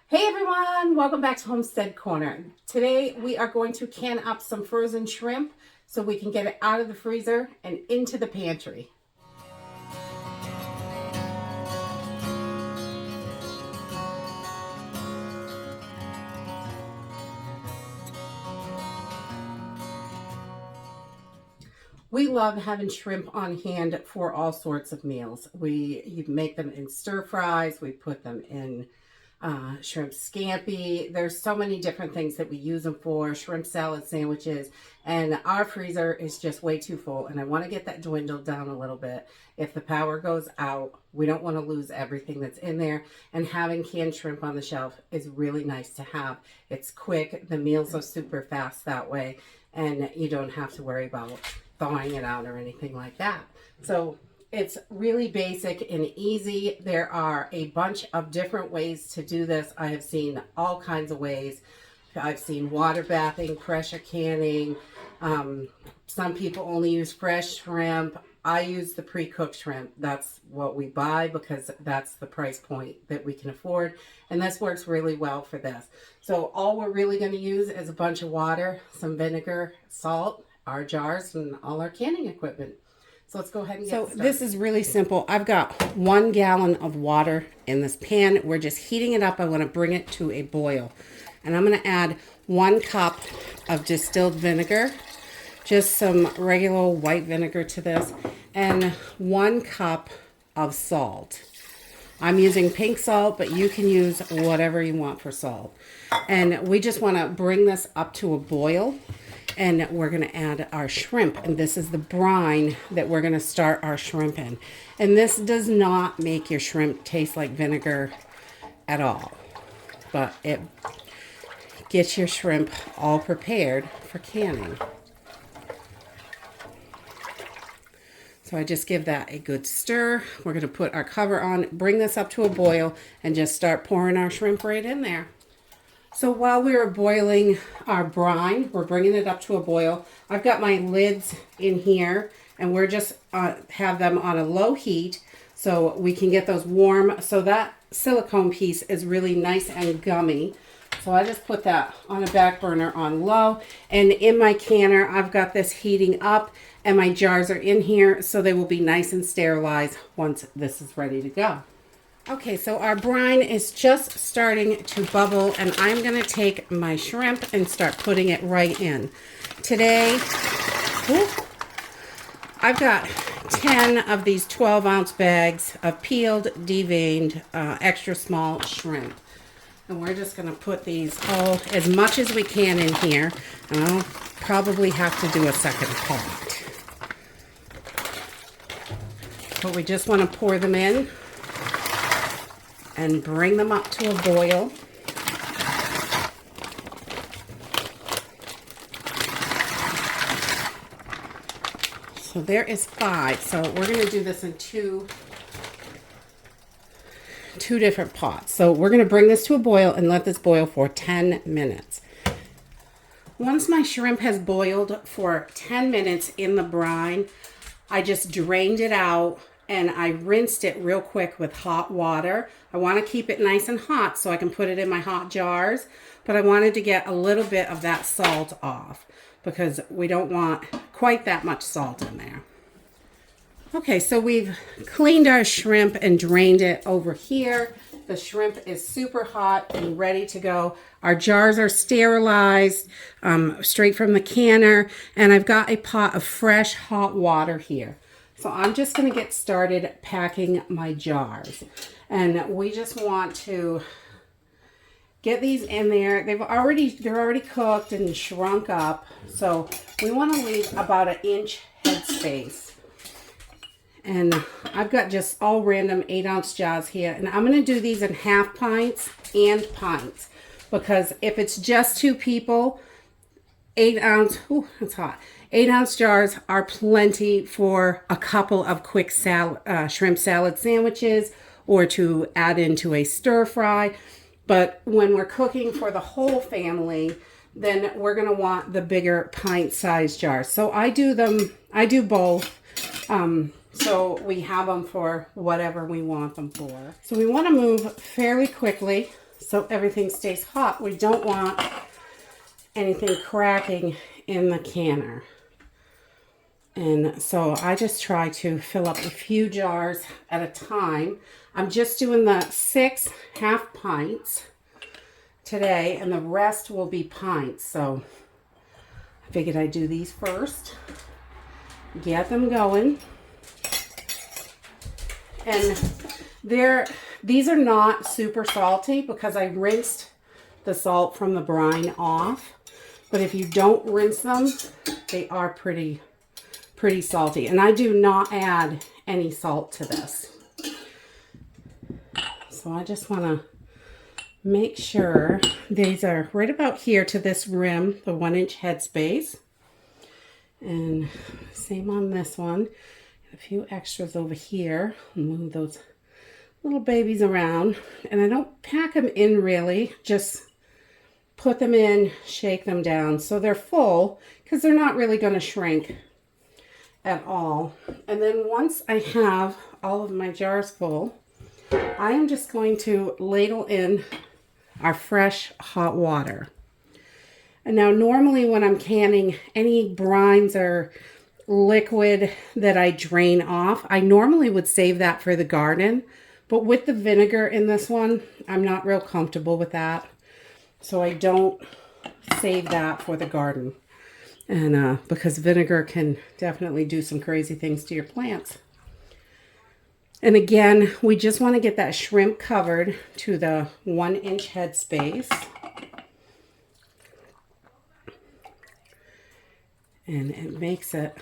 Hey everyone, welcome back to Homestead Corner. Today we are going to can up some frozen shrimp so we can get it out of the freezer and into the pantry. We love having shrimp on hand for all sorts of meals. You make them in stir fries, we put them in shrimp scampi. There's so many different things that we use them for, shrimp salad sandwiches, and our freezer is just way too full, and I want to get that dwindled down a little bit. If the power goes out, we don't want to lose everything that's in there, and having canned shrimp on the shelf is really nice to have. It's quick, the meals are super fast that way, and you don't have to worry about thawing it out or anything like that. So it's really basic and easy. There are a bunch of different ways to do this. I have seen all kinds of ways. I've seen water bathing, pressure canning. Some people only use fresh shrimp. I use the pre-cooked shrimp. That's what we buy because that's the price point that we can afford. And this works really well for this. So all we're really going to use is a bunch of water, some vinegar, salt, our jars, and all our canning equipment. So let's go ahead and get started. So this is really simple. I've got 1 gallon of water in this pan. We're just heating it up. I want to bring it to a boil. And I'm going to add 1 cup of distilled vinegar, just some regular white vinegar to this, and 1 cup of salt. I'm using pink salt, but you can use whatever you want for salt. And we just want to bring this up to a boil. And we're going to add our shrimp. And this is the brine that we're going to start our shrimp in. And this does not make your shrimp taste like vinegar at all. But it gets your shrimp all prepared for canning. So I just give that a good stir. We're going to put our cover on, bring this up to a boil, and just start pouring our shrimp right in there. So while we were boiling our brine, we're bringing it up to a boil. I've got my lids in here, and we're just have them on a low heat so we can get those warm. So that silicone piece is really nice and gummy. So I just put that on a back burner on low. And in my canner, I've got this heating up, and my jars are in here, so they will be nice and sterilized once this is ready to go. Okay, so our brine is just starting to bubble, and I'm going to take my shrimp and start putting it right in. Today, I've got 10 of these 12-ounce bags of peeled, deveined, extra small shrimp. And we're just going to put these all, as much as we can in here, and I'll probably have to do a second pot. But we just want to pour them in and bring them up to a boil. So there is 5. So we're going to do this in two different pots. So we're going to bring this to a boil and let this boil for 10 minutes. Once my shrimp has boiled for 10 minutes in the brine, I just drained it out and I rinsed it real quick with hot water. I want to keep it nice and hot so I can put it in my hot jars, but I wanted to get a little bit of that salt off because we don't want quite that much salt in there. Okay, so we've cleaned our shrimp and drained it over here. The shrimp is super hot and ready to go. Our jars are sterilized straight from the canner, and I've got a pot of fresh hot water here. So I'm just going to get started packing my jars. And we just want to get these in there. They're already cooked and shrunk up. So we want to leave about 1 inch headspace. And I've got just all random 8-ounce jars here. And I'm going to do these in half pints and pints. Because if it's just 2 people, 8-ounce, ooh, that's hot. 8-ounce jars are plenty for a couple of quick shrimp salad sandwiches or to add into a stir fry. But when we're cooking for the whole family, then we're going to want the bigger pint-sized jars. So I do both. So we have them for whatever we want them for. So we want to move fairly quickly so everything stays hot. We don't want anything cracking in the canner. And so I just try to fill up a few jars at a time. I'm just doing the 6 half pints today, and the rest will be pints. So I figured I'd do these first, get them going. And these are not super salty because I rinsed the salt from the brine off. But if you don't rinse them, they are pretty salty. And I do not add any salt to this. So I just want to make sure these are right about here to this rim, the 1-inch headspace. And same on this one. A few extras over here. Move those little babies around. And I don't pack them in really, just put them in, shake them down so they're full, because they're not really going to shrink at all. And then once I have all of my jars full, I am just going to ladle in our fresh hot water. And now normally when I'm canning any brines or liquid that I drain off, I normally would save that for the garden. But with the vinegar in this one, I'm not real comfortable with that. So I don't save that for the garden. And because vinegar can definitely do some crazy things to your plants. And again, we just want to get that shrimp covered to the 1-inch headspace. And it makes it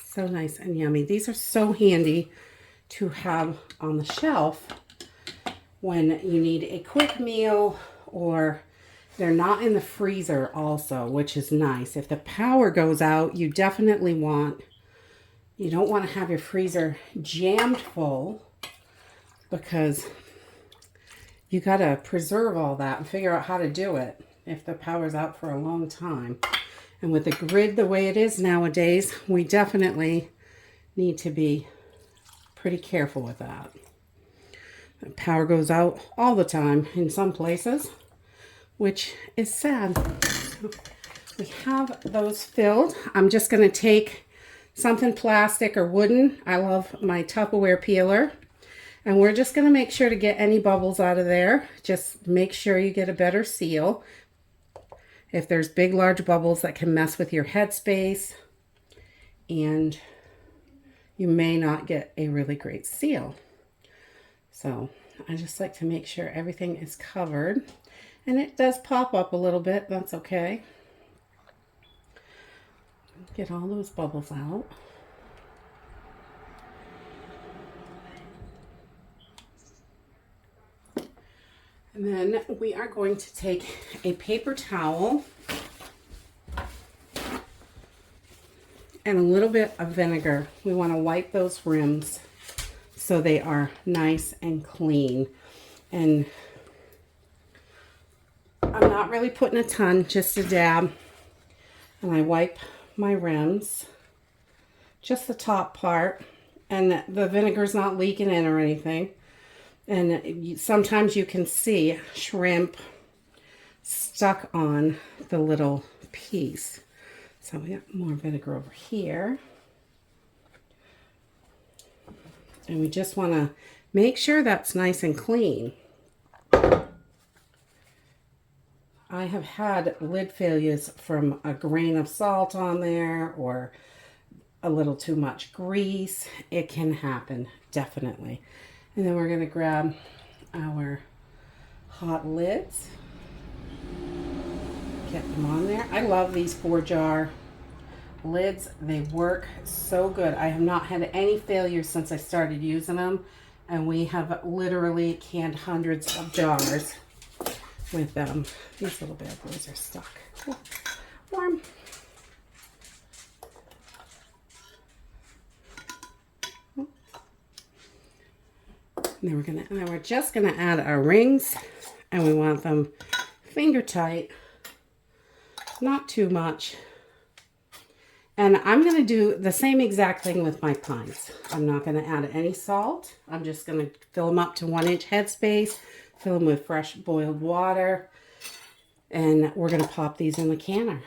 so nice and yummy. These are so handy to have on the shelf when you need a quick meal, or they're not in the freezer also, which is nice. If the power goes out, you definitely you don't want to have your freezer jammed full, because you got to preserve all that and figure out how to do it if the power's out for a long time. And with the grid the way it is nowadays, we definitely need to be pretty careful with that. The power goes out all the time in some places, which is sad. We have those filled. I'm just going to take something plastic or wooden. I love my Tupperware peeler. And we're just going to make sure to get any bubbles out of there. Just make sure you get a better seal. If there's big, large bubbles, that can mess with your headspace, and you may not get a really great seal. So I just like to make sure everything is covered. And it does pop up a little bit. That's okay. Get all those bubbles out. And then we are going to take a paper towel and a little bit of vinegar. We want to wipe those rims so they are nice and clean. And I'm not really putting a ton, just a dab. And I wipe my rims, just the top part, and the vinegar's not leaking in or anything. And sometimes you can see shrimp stuck on the little piece. So we got more vinegar over here. And we just want to make sure that's nice and clean. I have had lid failures from a grain of salt on there or a little too much grease. It can happen, definitely. And then we're going to grab our hot lids, get them on there. I love these 4-jar lids. They work so good. I have not had any failures since I started using them, and we have literally canned hundreds of jars with them. These little bad boys are stuck. Cool. Warm. And then we're just gonna add our rings, and we want them finger tight, not too much. And I'm gonna do the same exact thing with my pines. I'm not gonna add any salt. I'm just gonna fill them up to 1-inch headspace, Fill them with fresh boiled water. And we're going to pop these in the canner.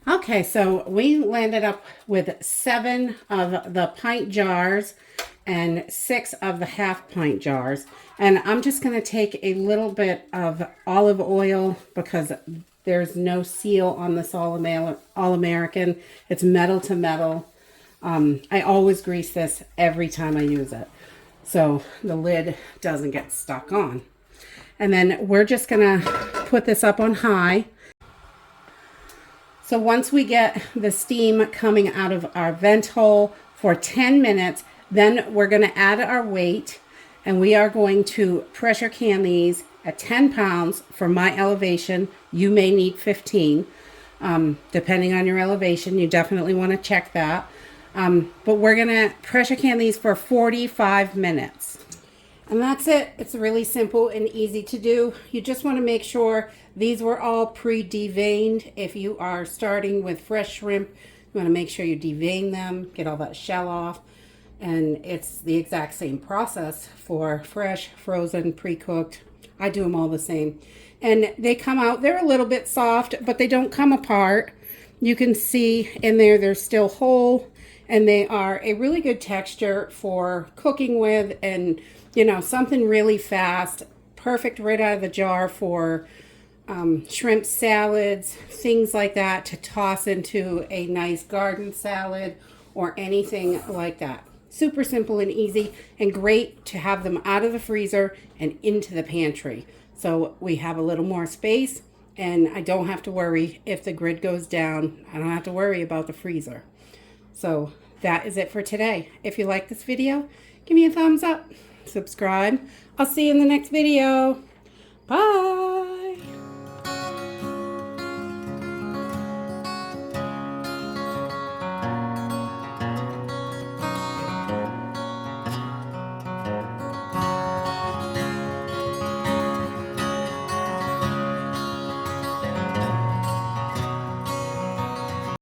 Okay, so we landed up with 7 of the pint jars and 6 of the half pint jars. And I'm just going to take a little bit of olive oil because there's no seal on this All-American. It's metal to metal. I always grease this every time I use it, so the lid doesn't get stuck on. And then we're just going to put this up on high. So once we get the steam coming out of our vent hole for 10 minutes, then we're going to add our weight, and we are going to pressure can these at 10 pounds for my elevation. You may need 15, depending on your elevation. You definitely want to check that. But we're going to pressure can these for 45 minutes. And that's it. It's really simple and easy to do. You just want to make sure these were all pre-deveined. If you are starting with fresh shrimp, you want to make sure you devein them, get all that shell off. And it's the exact same process for fresh, frozen, pre-cooked. I do them all the same. And they come out, they're a little bit soft, but they don't come apart. You can see in there, they're still whole. And they are a really good texture for cooking with, and you know, something really fast, perfect right out of the jar for shrimp salads, things like that, to toss into a nice garden salad or anything like that. Super simple and easy, and great to have them out of the freezer and into the pantry. So we have a little more space, and I don't have to worry if the grid goes down. I don't have to worry about the freezer. So that is it for today. If you like this video, give me a thumbs up, subscribe. I'll see you in the next video. Bye.